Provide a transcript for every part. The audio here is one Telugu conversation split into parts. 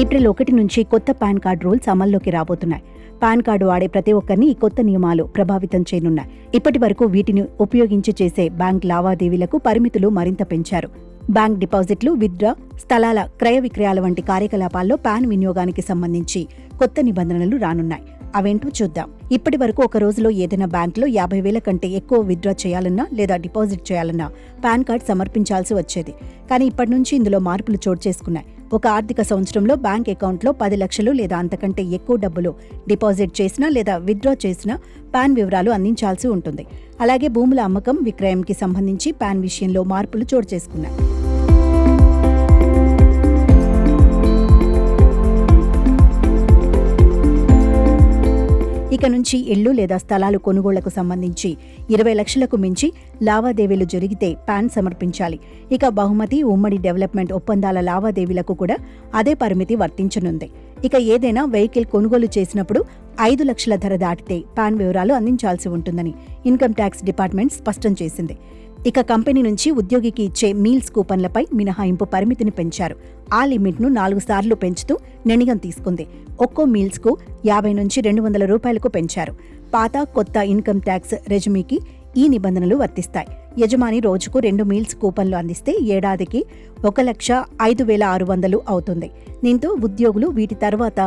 ఏప్రిల్ 1 నుంచి కొత్త పాన్ కార్డు రూల్స్ అమల్లోకి రాబోతున్నాయి. పాన్ కార్డు వాడే ప్రతి ఒక్కరిని ఈ కొత్త నియమాలు ప్రభావితం చేయనున్నాయి. ఇప్పటి వరకు వీటిని ఉపయోగించి చేసే బ్యాంక్ లావాదేవీలకు పరిమితులు మరింత పెంచారు. బ్యాంక్ డిపాజిట్లు, విత్డ్రా, స్థలాల క్రయ విక్రయాల వంటి కార్యకలాపాల్లో పాన్ వినియోగానికి సంబంధించి కొత్త నిబంధనలు రానున్నాయి. అవేంటో చూద్దాం. ఇప్పటి వరకు ఒక రోజులో ఏదైనా బ్యాంకులో 50,000 కంటే ఎక్కువ విత్డ్రా చేయాలన్నా లేదా డిపాజిట్ చేయాలన్నా పాన్ కార్డ్ సమర్పించాల్సి వచ్చేది. కానీ ఇప్పటి నుంచి ఇందులో మార్పులు చోటు చేసుకున్నాయి. ఒక ఆర్థిక సంవత్సరంలో బ్యాంక్ అకౌంట్లో 10 లక్షలు లేదా అంతకంటే ఎక్కువ డబ్బులు డిపాజిట్ చేసినా లేదా విత్డ్రా చేసినా పాన్ వివరాలు అందించాల్సి ఉంటుంది. అలాగే భూముల అమ్మకం, విక్రయంకి సంబంధించి పాన్ విషయంలో మార్పులు చోటు చేసుకున్నాయి. ఇక నుంచి ఇళ్లు లేదా స్థలాలు కొనుగోళ్లకు సంబంధించి 20 లక్షలకు మించి లావాదేవీలు జరిగితే పాన్ సమర్పించాలి. ఇక బహుమతి, ఉమ్మడి డెవలప్మెంట్ ఒప్పందాల లావాదేవీలకు కూడా అదే పరిమితి వర్తించనుంది. ఇక ఏదైనా వెహికల్ కొనుగోలు చేసినప్పుడు 5 లక్షల ధర దాటితే పాన్ వివరాలు అందించాల్సి ఉంటుందని ఇన్కమ్ ట్యాక్స్ డిపార్ట్మెంట్ స్పష్టం చేసింది. ఇక కంపెనీ నుంచి ఉద్యోగికి ఇచ్చే మీల్స్ కూపన్లపై మినహాయింపు పరిమితిని పెంచారు. ఆ లిమిట్ను 4 సార్లు పెంచుతూ నిర్ణయం తీసుకుంది. ఒక్కో మీల్స్కు 50 నుంచి 200 రూపాయలకు పెంచారు. పాత, కొత్త ఇన్కమ్ ట్యాక్స్ రెజ్యూమీకి ఈ నిబంధనలు వర్తిస్తాయి. యజమాని రోజుకు 2 మీల్స్ కూపన్లు అందిస్తే ఏడాదికి 1,05,600 అవుతుంది. దీంతో ఉద్యోగులు వీటి తర్వాత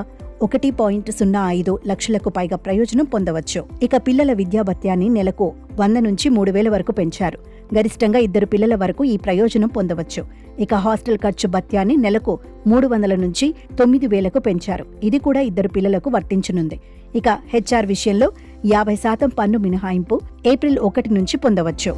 1.05 లక్షలకు పైగా ప్రయోజనం పొందవచ్చు. ఇక పిల్లల విద్యా భత్యాన్ని నెలకు 100 నుంచి 3,000 వరకు పెంచారు. గరిష్టంగా 2 పిల్లల వరకు ఈ ప్రయోజనం పొందవచ్చు. ఇక హాస్టల్ ఖర్చు భత్యాన్ని నెలకు 300 నుంచి 9,000కు పెంచారు. ఇది కూడా 2 పిల్లలకు వర్తించనుంది. ఇక హెచ్ఆర్ విషయంలో 50% పన్ను మినహాయింపు ఏప్రిల్ 1 నుంచి పొందవచ్చు.